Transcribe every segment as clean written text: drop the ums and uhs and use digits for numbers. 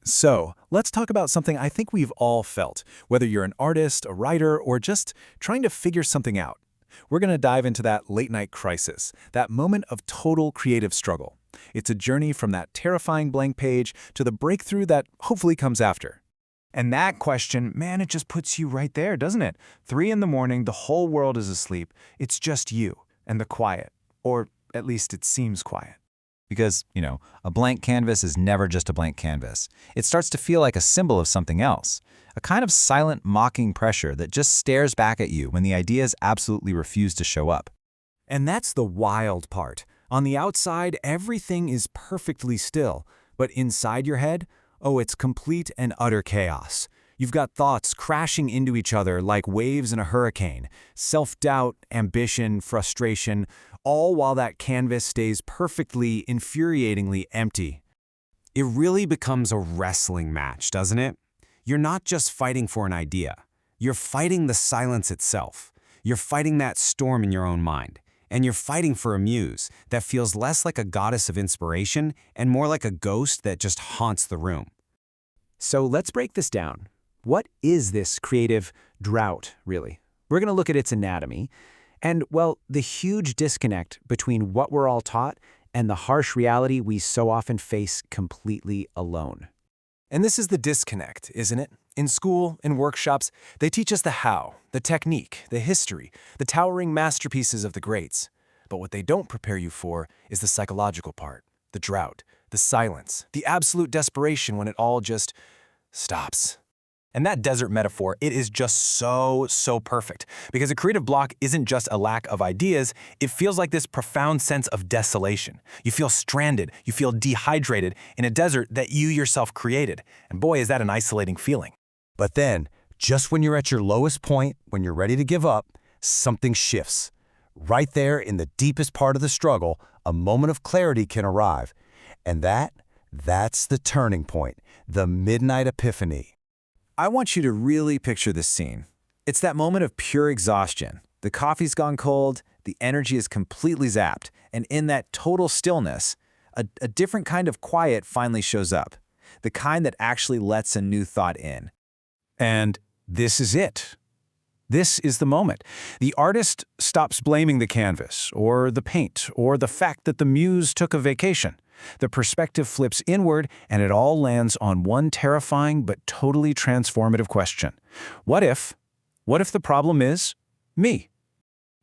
So, let's talk about something I think we've all felt, whether you're an artist, a writer, or just trying to figure something out. We're going to dive into that late-night crisis, that moment of total creative struggle. It's a journey from that terrifying blank page to the breakthrough that hopefully comes after. And that question, man, it just puts you right there, doesn't it? 3 in the morning, the whole world is asleep. It's just you and the quiet. Or at least it seems quiet. Because, a blank canvas is never just a blank canvas. It starts to feel like a symbol of something else, a kind of silent, mocking pressure that just stares back at you when the ideas absolutely refuse to show up. And that's the wild part. On the outside, everything is perfectly still. But inside your head, it's complete and utter chaos. You've got thoughts crashing into each other like waves in a hurricane, self-doubt, ambition, frustration, all while that canvas stays perfectly, infuriatingly empty. It really becomes a wrestling match, doesn't it? You're not just fighting for an idea. You're fighting the silence itself. You're fighting that storm in your own mind. And you're fighting for a muse that feels less like a goddess of inspiration and more like a ghost that just haunts the room. So let's break this down. What is this creative drought, really? We're going to look at its anatomy and, well, the huge disconnect between what we're all taught and the harsh reality we so often face completely alone. And this is the disconnect, isn't it? In school, in workshops, they teach us the how, the technique, the history, the towering masterpieces of the greats. But what they don't prepare you for is the psychological part, the drought, the silence, the absolute desperation when it all just stops. And that desert metaphor, it is just so perfect. Because a creative block isn't just a lack of ideas, it feels like this profound sense of desolation. You feel stranded, you feel dehydrated in a desert that you yourself created. And boy, is that an isolating feeling. But then, just when you're at your lowest point, when you're ready to give up, something shifts. Right there in the deepest part of the struggle, a moment of clarity can arrive. And that's the turning point, the midnight epiphany. I want you to really picture this scene. It's that moment of pure exhaustion. The coffee's gone cold, the energy is completely zapped, and in that total stillness, a different kind of quiet finally shows up. The kind that actually lets a new thought in. And this is it. This is the moment. The artist stops blaming the canvas, or the paint, or the fact that the muse took a vacation. The perspective flips inward, and it all lands on one terrifying but totally transformative question. What if the problem is me?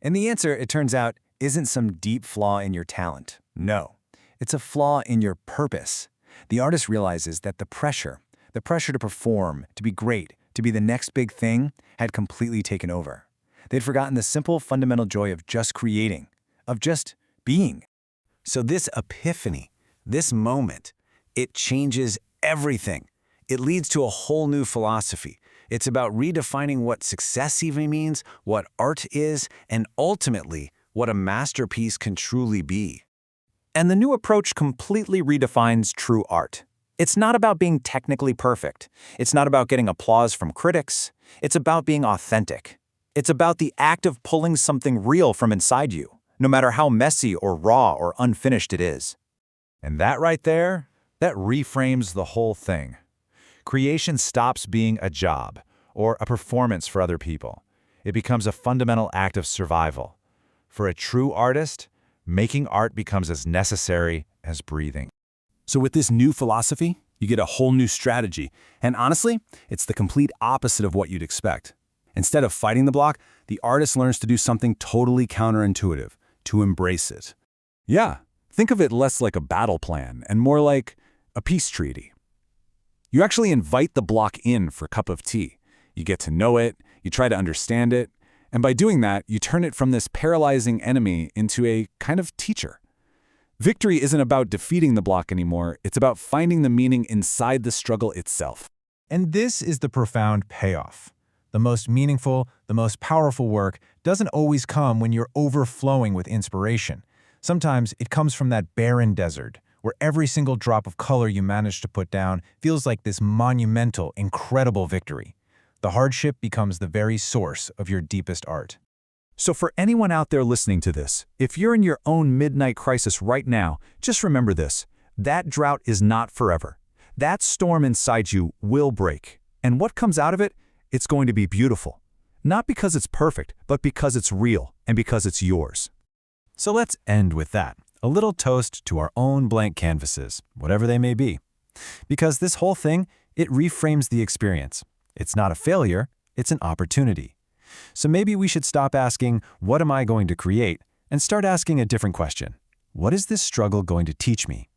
And the answer, it turns out, isn't some deep flaw in your talent. No, it's a flaw in your purpose. The artist realizes that the pressure to perform, to be great, to be the next big thing, had completely taken over. They'd forgotten the simple, fundamental joy of just creating, of just being. So this epiphany, this moment, it changes everything. It leads to a whole new philosophy. It's about redefining what success even means, what art is, and ultimately, what a masterpiece can truly be. And the new approach completely redefines true art. It's not about being technically perfect. It's not about getting applause from critics. It's about being authentic. It's about the act of pulling something real from inside you, no matter how messy or raw or unfinished it is. And that right there, that reframes the whole thing. Creation stops being a job or a performance for other people. It becomes a fundamental act of survival. For a true artist, making art becomes as necessary as breathing. So with this new philosophy, you get a whole new strategy. And honestly, it's the complete opposite of what you'd expect. Instead of fighting the block, the artist learns to do something totally counterintuitive, to embrace it. Yeah, think of it less like a battle plan and more like a peace treaty. You actually invite the block in for a cup of tea. You get to know it, you try to understand it, and by doing that, you turn it from this paralyzing enemy into a kind of teacher. Victory isn't about defeating the block anymore, it's about finding the meaning inside the struggle itself. And this is the profound payoff. The most meaningful, the most powerful work doesn't always come when you're overflowing with inspiration. Sometimes it comes from that barren desert, where every single drop of color you manage to put down feels like this monumental, incredible victory. The hardship becomes the very source of your deepest art. So for anyone out there listening to this, if you're in your own midnight crisis right now, just remember this. That drought is not forever. that storm inside you will break. And what comes out of it, it's going to be beautiful. Not because it's perfect, but because it's real and because it's yours. So let's end with that. A little toast to our own blank canvases, whatever they may be. Because this whole thing, it reframes the experience. It's not a failure, it's an opportunity. So maybe we should stop asking, what am I going to create, and start asking a different question. What is this struggle going to teach me?